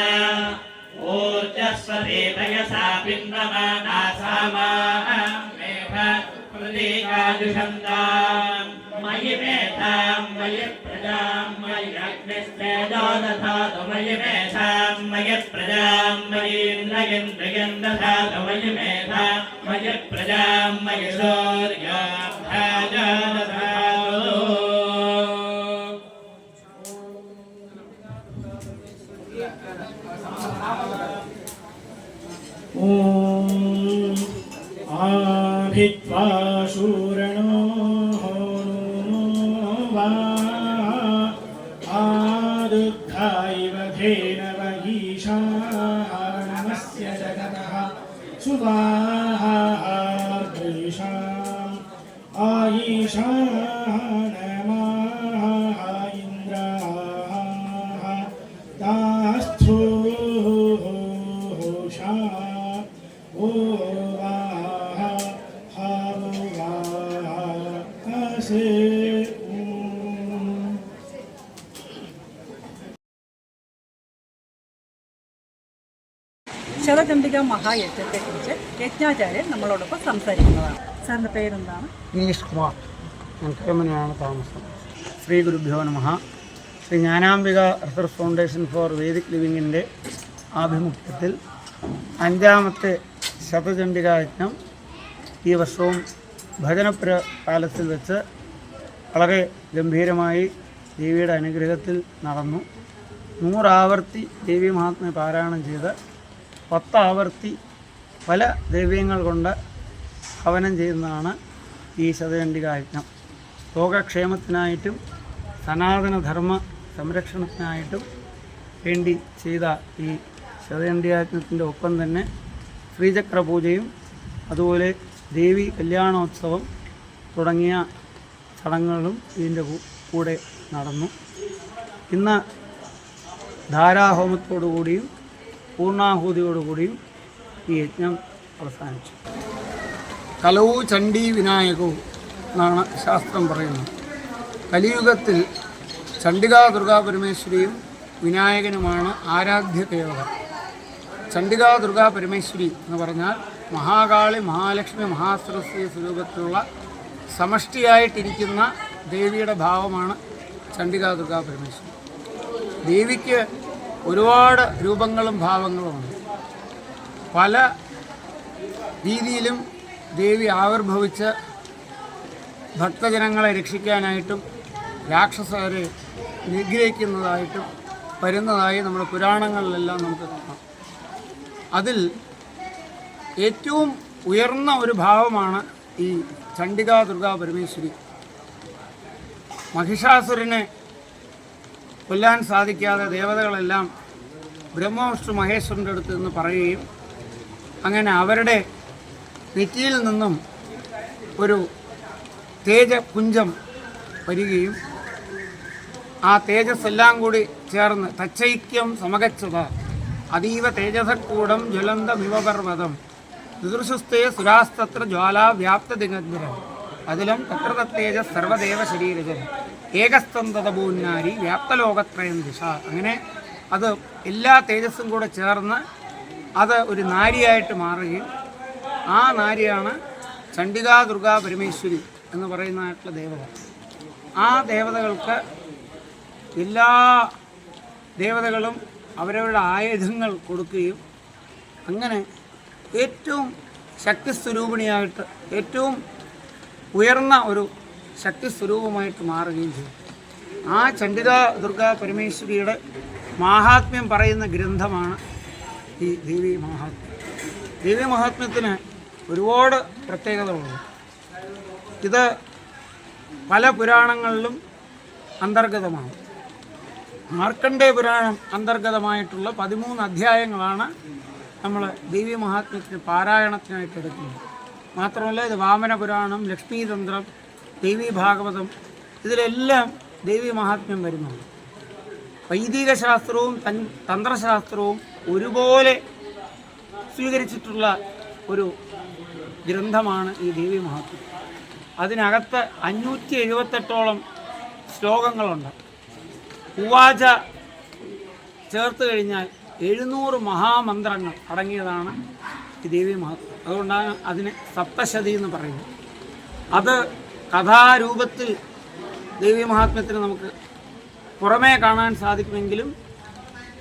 S3: ऊर्जस्वती तयसा पिन्दमाना सा मां मेधा प्रतीकाजुषन्तां मयि मेधां मयि प्रजां मयि अग्निस्तेजो दधातु मयि मेधां मयि प्रजां मयीन्द्रयन्द्रियं दधातु मयि मेधां मयि प्रजां मयि सूर्याभ्याजा दधातु
S2: ॐ आभित्वा शूरणो वा आदुद्धायव धेनव ईशानमस्य जगतः सुवाहार्द्रीशाम् आयीशानमाः इन्द्राः तास्थूषा ओ वाह हावो वासे
S1: ശതചണ്ഡിക മഹായജ്ഞത്തെക്കുറിച്ച് യജ്ഞാചാര്യൻ നമ്മളോടൊപ്പം സംസാരിക്കുന്നതാണ്. സാറിൻ്റെ പേരെന്താണ്?
S4: ഗിരീഷ് കുമാർ. ഞാൻ കേമനയാണ് താമസം. ശ്രീ ഗുരുഭ്യോ നമഃ. Shri Jnanambika research foundation for Vedic ലിവിങ്ങിൻ്റെ ആഭിമുഖ്യത്തിൽ 5ാമത്തെ ശതചണ്ഡികാ യജ്ഞം ഈ വർഷവും ഭജനപുര പാലസിൽ വെച്ച് വളരെ ഗംഭീരമായി ദേവിയുടെ അനുഗ്രഹത്തിൽ നടന്നു. 100 ആവർത്തി ദേവി മഹാത്മ്യം പാരായണം ചെയ്ത് 10 ആവർത്തി പല ദ്രവ്യങ്ങൾ കൊണ്ട് ഹവനം ചെയ്യുന്നതാണ് ഈ ശതചണ്ഡികാ യജ്ഞം. ലോകക്ഷേമത്തിനായിട്ടും സനാതനധർമ്മ സംരക്ഷണത്തിനായിട്ടും വേണ്ടി ചെയ്ത ഈ ശതചണ്ഡികാ യജ്ഞത്തിൻ്റെ ഒപ്പം തന്നെ ശ്രീചക്ര പൂജയും അതുപോലെ ദേവി കല്യാണോത്സവം തുടങ്ങിയ ചടങ്ങുകളും ഇതിൻ്റെ കൂടെ നടന്നു. ഇന്ന് ധാരാഹോമത്തോടുകൂടിയും പൂർണ്ണാഹൂതിയോടുകൂടിയും ഈ യജ്ഞം അവസാനിച്ചു. കലവു ചണ്ഡി വിനായകവും എന്നാണ് ശാസ്ത്രം പറയുന്നത്. കലിയുഗത്തിൽ ചണ്ഡികാ ദുർഗാ പരമേശ്വരിയും വിനായകനുമാണ് ആരാധ്യ ദേവത. ചണ്ഡികാ ദുർഗാ പരമേശ്വരി എന്ന് പറഞ്ഞാൽ മഹാകാളി, മഹാലക്ഷ്മി, മഹാസരസ്വതി സ്വരൂപത്തിലുള്ള സമഷ്ടിയായിട്ടിരിക്കുന്ന ദേവിയുടെ ഭാവമാണ് ചണ്ഡികാ ദുർഗാ പരമേശ്വരി. ദേവിക്ക് ഒരുപാട് രൂപങ്ങളും ഭാവങ്ങളുമുണ്ട്. പല രീതിയിലും ദേവി ആവിർഭവിച്ച് ഭക്തജനങ്ങളെ രക്ഷിക്കാനായിട്ടും രാക്ഷസരെ നിഗ്രഹിക്കുന്നതായിട്ടും വരുന്നതായി നമ്മുടെ പുരാണങ്ങളിലെല്ലാം നമുക്ക് കാണാം. അതിൽ ഏറ്റവും ഉയർന്ന ഒരു ഭാവമാണ് ഈ ചണ്ഡികാ ദുർഗാ പരമേശ്വരി. മഹിഷാസുരനെ കൊല്ലാൻ സാധിക്കാതെ ദേവതകളെല്ലാം ബ്രഹ്മവിഷ്ണു മഹേശ്വരൻ്റെ അടുത്ത് നിന്ന് പറയുകയും അങ്ങനെ അവരുടെ നെറ്റിയിൽ നിന്നും ഒരു തേജപുഞ്ചം വരികയും ആ തേജസ്സെല്ലാം കൂടി ചേർന്ന് തച്ചൈക്യം സമഗച്ഛത അതീവ തേജസക്കൂടം ജ്വലന്തമിവപർവതം ദുദൃശുസ്തേ സുരാസ്തത്ര ജ്വാലാ വ്യാപ്ത ദിഗന്ധരം അതിലും തത്ര തത്തേജ സർവദേവ ശരീരജം ഏകസ്തം തതഭൂന്നാരി വ്യാപ്തലോകത്രയം ദിശ. അങ്ങനെ അത് എല്ലാ തേജസ്സും കൂടെ ചേർന്ന് അത് ഒരു നാരിയായിട്ട് മാറുകയും ആ നാരിയാണ് ചണ്ഡികാ ദുർഗാ പരമേശ്വരി എന്ന് പറയുന്നതായിട്ടുള്ള ദേവത. ആ ദേവതകൾക്ക് എല്ലാ ദേവതകളും അവരവരുടെ ആയുധങ്ങൾ കൊടുക്കുകയും അങ്ങനെ ഏറ്റവും ശക്തിസ്വരൂപിണിയായിട്ട് ഏറ്റവും ഉയർന്ന ഒരു ശക്തിസ്വരൂപമായിട്ട് മാറുകയും ചെയ്തു. ആ ചണ്ഡികാ ദുർഗാ പരമേശ്വരിയുടെ മാഹാത്മ്യം പറയുന്ന ഗ്രന്ഥമാണ് ഈ ദേവി മഹാത്മ്യം. ദേവി മഹാത്മ്യത്തിന് ഒരുപാട് പ്രത്യേകതകളുണ്ട്. ഇത് പല പുരാണങ്ങളിലും അന്തർഗതമാണ്. മാർക്കണ്ഡേയ പുരാണം അന്തർഗതമായിട്ടുള്ള 13 അധ്യായങ്ങളാണ് നമ്മൾ ദേവി മഹാത്മ്യത്തിന് പാരായണത്തിനായിട്ട് എടുക്കുന്നത്. മാത്രമല്ല ഇത് വാമന പുരാണം, ലക്ഷ്മീതന്ത്രം, ദേവി ഭാഗവതം ഇതിലെല്ലാം ദേവി മഹാത്മ്യം വരുന്നുണ്ട്. വൈദിക ശാസ്ത്രവും തന്ത്രശാസ്ത്രവും ഒരുപോലെ സ്വീകരിച്ചിട്ടുള്ള ഒരു ഗ്രന്ഥമാണ് ഈ ദേവി മഹാത്മ്യം. അതിനകത്ത് 578ഓളം ശ്ലോകങ്ങളുണ്ട്. ഉവാച ചേർത്ത് കഴിഞ്ഞാൽ 700 മഹാമന്ത്രങ്ങൾ അടങ്ങിയതാണ് ഈ ദേവി മഹാത്മ്യം. അതുകൊണ്ടാണ് അതിന് സപ്തശതി എന്ന് പറയുന്നത്. അത് കഥാരൂപത്തിൽ ദേവി മഹാത്മ്യത്തിന് നമുക്ക് പുറമേ കാണാൻ സാധിക്കുമെങ്കിലും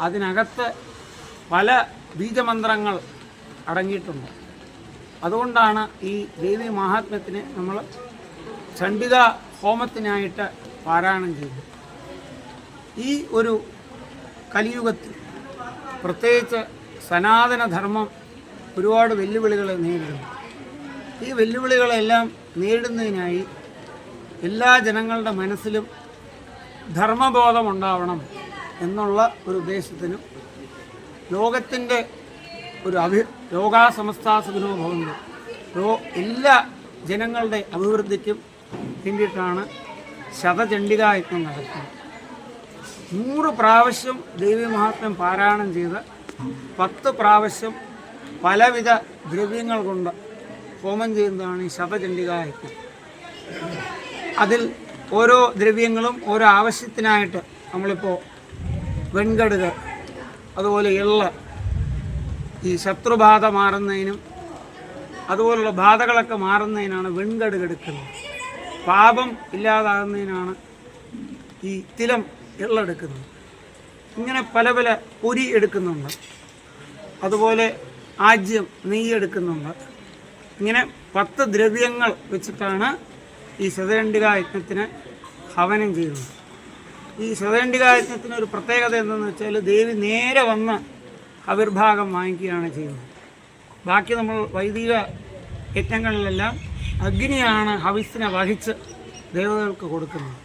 S4: അതിനകത്ത് പല ബീജമന്ത്രങ്ങൾ അടങ്ങിയിട്ടുണ്ട്. അതുകൊണ്ടാണ് ഈ ദേവി മഹാത്മ്യത്തിനെ നമ്മൾ ചണ്ഡികാ ഹോമത്തിനായിട്ട് പാരായണം ചെയ്തത്. ഈ ഒരു കലിയുഗത്തിൽ പ്രത്യേകിച്ച് സനാതനധർമ്മം ഒരുപാട് വെല്ലുവിളികളെ നേരിടുന്നു. ഈ വെല്ലുവിളികളെല്ലാം നേരിടുന്നതിനായി എല്ലാ ജനങ്ങളുടെ മനസ്സിലും ധർമ്മബോധമുണ്ടാവണം എന്നുള്ള ഒരു ഉദ്ദേശത്തിനും ലോകത്തിൻ്റെ ഒരു ലോകാസമസ്താസുഖനോ ഭവന്തു എല്ലാ ജനങ്ങളുടെ അഭിവൃദ്ധിക്കും വേണ്ടിയിട്ടാണ് ശതചണ്ഡികാ യജ്ഞം നടക്കുന്നത്. 100 പ്രാവശ്യം ദേവി മഹാത്മ്യം പാരായണം ചെയ്ത് 10 പ്രാവശ്യം പലവിധ ദ്രവ്യങ്ങൾ കൊണ്ട് ഹോമം ചെയ്യുന്നതാണ് ഈ ശതചണ്ഡികാ യജ്ഞം. അതിൽ ഓരോ ദ്രവ്യങ്ങളും ഓരോ ആവശ്യത്തിനായിട്ട് നമ്മളിപ്പോൾ വെൺകടുക്, അതുപോലെ എള്ള്, ഈ ശത്രുബാധ മാറുന്നതിനും അതുപോലുള്ള ബാധകളൊക്കെ മാറുന്നതിനാണ് വെൺകടുക് എടുക്കുന്നത്. പാപം ഇല്ലാതാകുന്നതിനാണ് ഈ തിലം എള്ളെടുക്കുന്നുണ്ട്. ഇങ്ങനെ പല പല പൊരി എടുക്കുന്നുണ്ട്. അതുപോലെ ആജ്യം നെയ്യ് എടുക്കുന്നുണ്ട്. ഇങ്ങനെ 10 ദ്രവ്യങ്ങൾ വെച്ചിട്ടാണ് ഈ ശതചണ്ഡികാ യജ്ഞത്തിന് ഹവനം ചെയ്യുന്നത്. ഈ ശതചണ്ഡികാ യജ്ഞത്തിന് ഒരു പ്രത്യേകത എന്തെന്ന് വെച്ചാൽ ദേവി നേരെ വന്ന് ആവിർഭാഗം വാങ്ങിക്കുകയാണ് ചെയ്യുന്നത്. ബാക്കി നമ്മൾ വൈദിക യജ്ഞങ്ങളിലെല്ലാം അഗ്നിയാണ് ഹവിസ്സിനെ വഹിച്ച് ദേവതകൾക്ക് കൊടുക്കുന്നത്.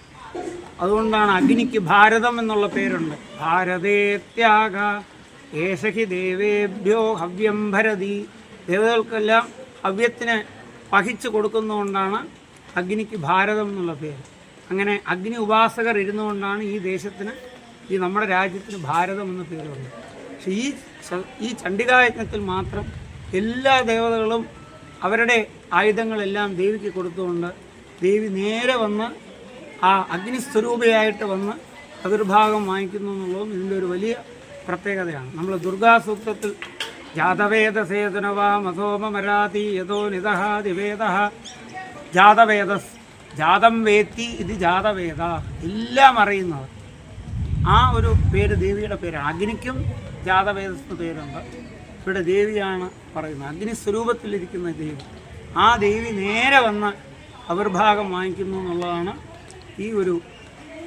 S4: അതുകൊണ്ടാണ് അഗ്നിക്ക് ഭാരതം എന്നുള്ള പേരുണ്ട്. ഭാരതേത്യാഗ ഏഷഹി ദേവേഭ്യോ ഹവ്യം ഭരതി. ദേവതകൾക്കെല്ലാം ഹവ്യത്തിനെ വഹിച്ച് കൊടുക്കുന്നതുകൊണ്ടാണ് അഗ്നിക്ക് ഭാരതം എന്നുള്ള പേര്. അങ്ങനെ അഗ്നി ഉപാസകർ ഇരുന്നുകൊണ്ടാണ് ഈ ദേശത്തിന്, ഈ നമ്മുടെ രാജ്യത്തിന് ഭാരതം എന്ന പേരുണ്ട്. പക്ഷേ ഈ ചണ്ഡികായജ്ഞത്തിൽ മാത്രം എല്ലാ ദേവതകളും അവരുടെ ആയുധങ്ങളെല്ലാം ദേവിക്ക് കൊടുത്തുകൊണ്ട് ദേവി നേരെ വന്ന് ആ അഗ്നിസ്വരൂപയായിട്ട് വന്ന് ആവിർഭാഗം വാങ്ങിക്കുന്നു എന്നുള്ളതും ഇതിൻ്റെ ഒരു വലിയ പ്രത്യേകതയാണ്. നമ്മൾ ദുർഗാസൂക്തത്തിൽ ജാതവേദസേതനവാ മസോമരാതി യഥോ നിദഹാദിവേദ ജാതവേദസ് ജാതം വേത്തി ഇത് ജാതവേദ, എല്ലാം അറിയുന്നത്. ആ ഒരു പേര് ദേവിയുടെ പേരാണ്. അഗ്നിക്കും ജാതവേദസ് പേരുണ്ട്. ഇവിടെ ദേവിയാണ് പറയുന്നത്, അഗ്നിസ്വരൂപത്തിലിരിക്കുന്ന ദേവി. ആ ദേവി നേരെ വന്ന് ആവിർഭാഗം വാങ്ങിക്കുന്നു എന്നുള്ളതാണ് ഈ ഒരു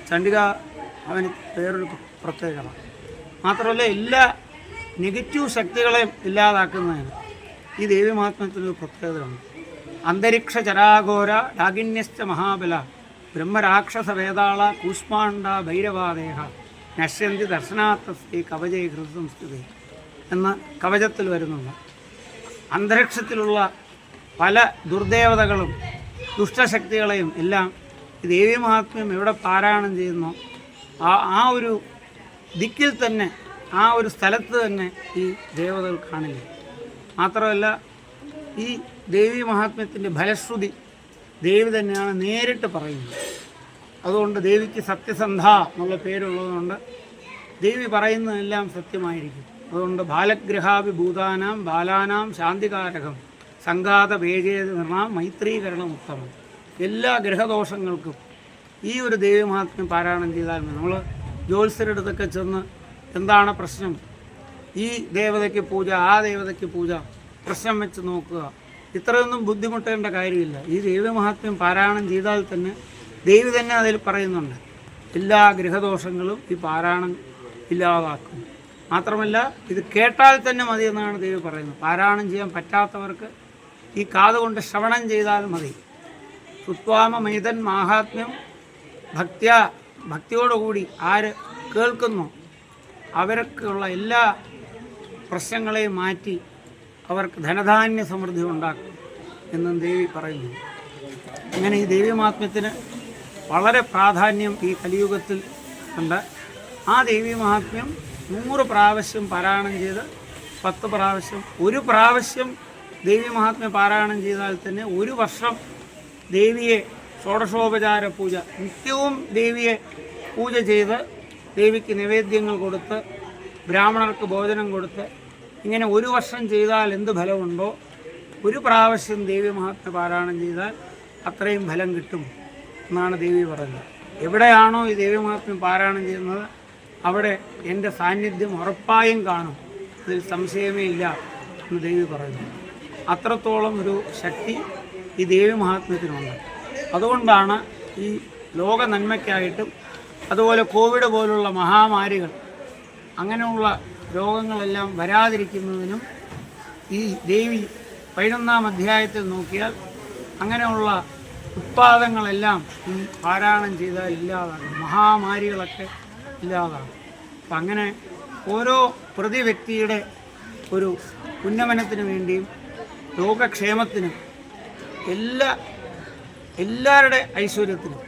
S4: ചണ്ഡിക അവന് വേറൊരു പ്രത്യേകത. മാത്രമല്ല എല്ലാ നെഗറ്റീവ് ശക്തികളെയും ഇല്ലാതാക്കുന്നതിന് ഈ ദേവി മഹാത്മ്യത്തിനൊരു പ്രത്യേകതയുണ്ട്. അന്തരിക്ഷ ചരാഘോര രാഗിന്യശ്ച മഹാബല ബ്രഹ്മരാക്ഷസ വേതാള കൂഷ്മാണ്ഡ ഭൈരവാദേഹ നശ്യന്തി ദർശനാർത്ഥസ്ഥി കവചേ ഹൃദംസ്ഥിതി എന്ന കവചത്തിൽ വരുന്നുണ്ട്. അന്തരീക്ഷത്തിലുള്ള പല ദുർദേവതകളും ദുഷ്ടശക്തികളെയും എല്ലാം ഈ ദേവി മഹാത്മ്യം എവിടെ പാരായണം ചെയ്യുന്നു ആ ഒരു ദിക്കിൽ തന്നെ, ആ ഒരു സ്ഥലത്ത് തന്നെ ഈ ദേവതകൾ കാണില്ല. മാത്രമല്ല ഈ ദേവി മഹാത്മ്യത്തിൻ്റെ ഫലശ്രുതി ദേവി തന്നെയാണ് നേരിട്ട് പറയുന്നത്. അതുകൊണ്ട് ദേവിക്ക് സത്യസന്ധ എന്നുള്ള പേരുള്ളതുകൊണ്ട് ദേവി പറയുന്നതെല്ലാം സത്യമായിരിക്കും. അതുകൊണ്ട് ബാലഗ്രഹാഭിഭൂതാനാം ബാലാനാം ശാന്തികാരകം സംഘാത വേജേത നിർണാം മൈത്രീകരണം ഉത്തമം. എല്ലാ ഗ്രഹദോഷങ്ങൾക്കും ഈ ഒരു ദേവി മഹാത്മ്യം പാരായണം ചെയ്താൽ മതി. നമ്മൾ ജ്യോത്സ്യരുടെ ചെന്ന് എന്താണ് പ്രശ്നം, ഈ ദേവതയ്ക്ക് പൂജ, ആ ദേവതയ്ക്ക് പൂജ, പ്രശ്നം വെച്ച് നോക്കുക, ഇത്രയൊന്നും ബുദ്ധിമുട്ടേണ്ട കാര്യമില്ല. ഈ ദേവി മഹാത്മ്യം പാരായണം ചെയ്താൽ തന്നെ ദേവി തന്നെ അതിൽ പറയുന്നുണ്ട്, എല്ലാ ഗ്രഹദോഷങ്ങളും ഈ പാരായണം ഇല്ലാതാക്കും. മാത്രമല്ല ഇത് കേട്ടാൽ തന്നെ മതി എന്നാണ് ദേവി പറയുന്നത്. പാരായണം ചെയ്യാൻ പറ്റാത്തവർക്ക് ഈ കാതുകൊണ്ട് ശ്രവണം ചെയ്താൽ മതി. സുത്വാമ മൈതൻ മാഹാത്മ്യം ഭക്തിയോടുകൂടി ആര് കേൾക്കുന്നു അവർക്കുള്ള എല്ലാ പ്രശ്നങ്ങളെയും മാറ്റി അവർക്ക് ധനധാന്യ സമൃദ്ധി ഉണ്ടാക്കും എന്നും ദേവി പറയുന്നു. അങ്ങനെ ഈ ദേവി മഹാത്മ്യത്തിന് വളരെ പ്രാധാന്യം ഈ കലിയുഗത്തിൽ ഉണ്ട്. ആ ദേവി മഹാത്മ്യം 100 പ്രാവശ്യം പാരായണം ചെയ്ത് 10 പ്രാവശ്യം, ഒരു പ്രാവശ്യം ദേവി മഹാത്മ്യം പാരായണം ചെയ്താൽ തന്നെ 1 വർഷം ദേവിയെ ഷോഡശോപചാര പൂജ, നിത്യവും ദേവിയെ പൂജ ചെയ്ത് ദേവിക്ക് നിവേദ്യങ്ങൾ കൊടുത്ത് ബ്രാഹ്മണർക്ക് ഭോജനം കൊടുത്ത് ഇങ്ങനെ 1 വർഷം ചെയ്താൽ എന്ത് ഫലമുണ്ടോ 1 പ്രാവശ്യം ദേവി മഹാത്മ്യ പാരായണം ചെയ്താൽ അത്രയും ഫലം കിട്ടും എന്നാണ് ദേവി പറയുന്നത്. എവിടെയാണോ ഈ ദേവി മഹാത്മ്യം പാരായണം ചെയ്യുന്നത് അവിടെ എൻ്റെ സാന്നിധ്യം ഉറപ്പായും കാണും, അതിൽ സംശയമേ ഇല്ല എന്ന് ദേവി പറയുന്നു. അത്രത്തോളം ഒരു ശക്തി ഈ ദേവി മഹാത്മ്യത്തിനുണ്ട്. അതുകൊണ്ടാണ് ഈ ലോക നന്മയ്ക്കായിട്ടും അതുപോലെ കോവിഡ് പോലുള്ള മഹാമാരികൾ അങ്ങനെയുള്ള രോഗങ്ങളെല്ലാം വരാതിരിക്കുന്നതിനും ഈ ദേവി 11-ാം അധ്യായത്തിൽ നോക്കിയാൽ അങ്ങനെയുള്ള ഉത്പാദങ്ങളെല്ലാം ഈ പാരായണം ചെയ്താൽ ഇല്ലാതാകും, മഹാമാരികളൊക്കെ ഇല്ലാതാകും. അപ്പം അങ്ങനെ ഓരോ പ്രതി വ്യക്തിയുടെ ഒരു ഉന്നമനത്തിന് വേണ്ടിയും ലോകക്ഷേമത്തിനും എല്ലാവരുടെ ഐശ്വര്യത്തിനും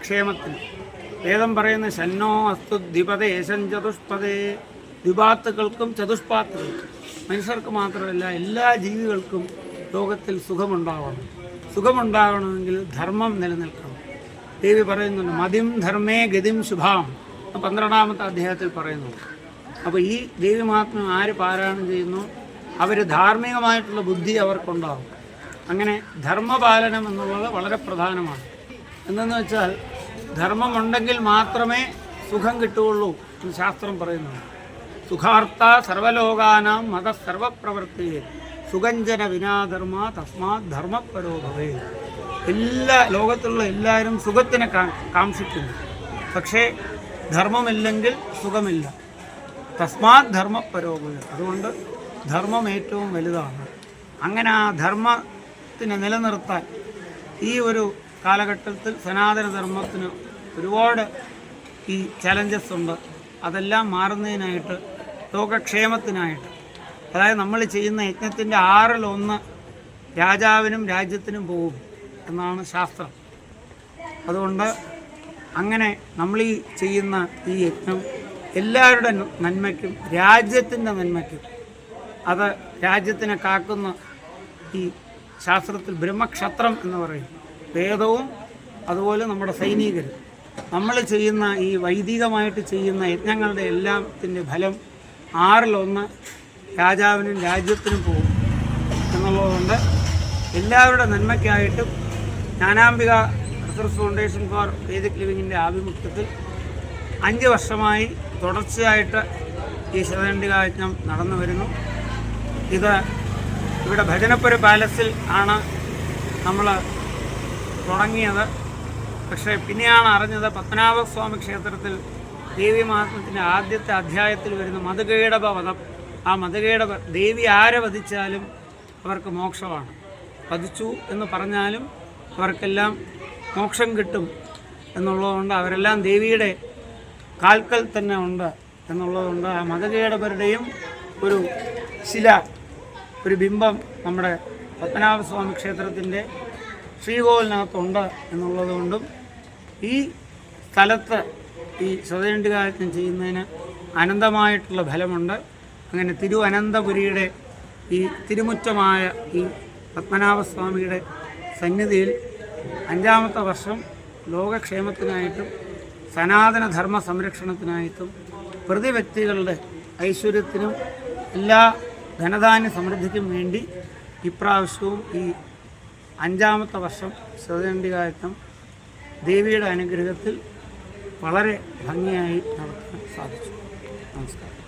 S4: ക്ഷേമത്തിനും വേദം പറയുന്ന ശന്നോ അസ്തു ദ്വിപദേ യേശൻ ചതുഷ്പദേ, ദ്വിപാത്തുക്കൾക്കും ചതുഷ്പാത്തുക്കൾക്കും, മനുഷ്യർക്ക് മാത്രമല്ല എല്ലാ ജീവികൾക്കും ലോകത്തിൽ സുഖമുണ്ടാവണം. സുഖമുണ്ടാകണമെങ്കിൽ ധർമ്മം നിലനിൽക്കണം. ദേവി പറയുന്നുണ്ട് മതിം ധർമ്മേ ഗതിം ശുഭാം 12-ാമത്തെ അധ്യായത്തിൽ പറയുന്നു. അപ്പോൾ ഈ ദേവി മഹാത്മ്യം ആര് പാരായണം ചെയ്യുന്നു അവർ ധാർമ്മികമായിട്ടുള്ള ബുദ്ധി അവർക്കുണ്ടാകും. അങ്ങനെ ധർമ്മപാലനം എന്നുള്ളത് വളരെ പ്രധാനമാണ്. എന്തെന്ന് വെച്ചാൽ ധർമ്മമുണ്ടെങ്കിൽ മാത്രമേ സുഖം കിട്ടുകയുള്ളൂ എന്ന് ശാസ്ത്രം പറയുന്നുണ്ട്. സുഖാർത്ത സർവലോകാനാം മത സർവപ്രവൃത്തിയെ സുഖഞ്ജന വിനാധർമ്മ തസ്മാത് ധർമ്മപരോ ഭവേ. എല്ലാ ലോകത്തുള്ള എല്ലാവരും സുഖത്തിനെ കാക്ഷിക്കുന്നു. പക്ഷേ ധർമ്മമില്ലെങ്കിൽ സുഖമില്ല. തസ്മാത് ധർമ്മപരോ ഭവേ. അതുകൊണ്ട് ധർമ്മം ഏറ്റവും വലുതാണ്. അങ്ങനെ ആ ധർമ്മത്തിനെ നിലനിർത്താൻ ഈ ഒരു കാലഘട്ടത്തിൽ സനാതനധർമ്മത്തിന് ഒരുപാട് ഈ ചലഞ്ചസ് ഉണ്ട്. അതെല്ലാം മാറുന്നതിനായിട്ട്, ലോകക്ഷേമത്തിനായിട്ട്, അതായത് നമ്മൾ ചെയ്യുന്ന യജ്ഞത്തിൻ്റെ 1/6 രാജാവിനും രാജ്യത്തിനും പോകും എന്നാണ് ശാസ്ത്രം. അതുകൊണ്ട് അങ്ങനെ നമ്മൾ ഈ ചെയ്യുന്ന ഈ യജ്ഞം എല്ലാവരുടെ നന്മയ്ക്കും രാജ്യത്തിൻ്റെ നന്മയ്ക്കും, അത് രാജ്യത്തിനെ കാക്കുന്ന ഈ ശാസ്ത്രത്തിൽ ബ്രഹ്മക്ഷത്രം എന്ന് പറയും. വേദവും അതുപോലെ നമ്മുടെ സൈനികരും നമ്മൾ ചെയ്യുന്ന ഈ വൈദികമായിട്ട് ചെയ്യുന്ന യജ്ഞങ്ങളുടെ എല്ലാത്തിൻ്റെ ഫലം 1/6 രാജാവിനും രാജ്യത്തിനും പോകും എന്നുള്ളതുകൊണ്ട് എല്ലാവരുടെ നന്മയ്ക്കായിട്ടും Jnanambika research foundation for Vedic ലിവിങ്ങിൻ്റെ ആഭിമുഖ്യത്തിൽ 5 വർഷമായി തുടർച്ചയായിട്ട് ഈ ശതചണ്ഡികാ യജ്ഞം നടന്നു വരുന്നു. ഇത് ഇവിടെ ഭജനപ്പുര പാലസിൽ ആണ് നമ്മൾ തുടങ്ങിയത്. പക്ഷേ പിന്നെയാണ് അറിഞ്ഞത് പത്മനാഭസ്വാമി ക്ഷേത്രത്തിൽ ദേവി മഹാത്മ്യത്തിൻ്റെ ആദ്യത്തെ അധ്യായത്തിൽ വരുന്ന മധുകേടഭ വധം. ആ മധുകേടഭ ദേവി ആരെ വധിച്ചാലും അവർക്ക് മോക്ഷമാണ്. വധിച്ചു എന്ന് പറഞ്ഞാലും അവർക്കെല്ലാം മോക്ഷം കിട്ടും എന്നുള്ളതുകൊണ്ട് അവരെല്ലാം ദേവിയുടെ കാൽക്കൽ തന്നെ ഉണ്ട് എന്നുള്ളതുകൊണ്ട് ആ മധുകേടഭരുടെയും ഒരു ശില, ഒരു ബിംബം നമ്മുടെ പത്മനാഭസ്വാമി ക്ഷേത്രത്തിൻ്റെ ശ്രീകോവിലിനകത്തുണ്ട് എന്നുള്ളതുകൊണ്ടും ഈ സ്ഥലത്ത് ഈ ശതചണ്ഡികാ യജ്ഞം ചെയ്യുന്നതിന് അനന്തമായിട്ടുള്ള ഫലമുണ്ട്. അങ്ങനെ തിരുവനന്തപുരിയുടെ ഈ തിരുമുറ്റമായ ഈ പത്മനാഭസ്വാമിയുടെ സന്നിധിയിൽ 5ാമത്തെ വർഷം ലോകക്ഷേമത്തിനായിട്ടും സനാതനധർമ്മ സംരക്ഷണത്തിനായിട്ടും പ്രതിവ്യക്തികളുടെ ഐശ്വര്യത്തിനും എല്ലാ ധനധാന്യ സമൃദ്ധിക്കും വേണ്ടി ഇപ്രാവശ്യവും ഈ 5ാമത്തെ വർഷം ശതചണ്ഡികാ യജ്ഞം ദേവിയുടെ അനുഗ്രഹത്തിൽ വളരെ ഭംഗിയായി നടത്താൻ സാധിച്ചു. നമസ്കാരം.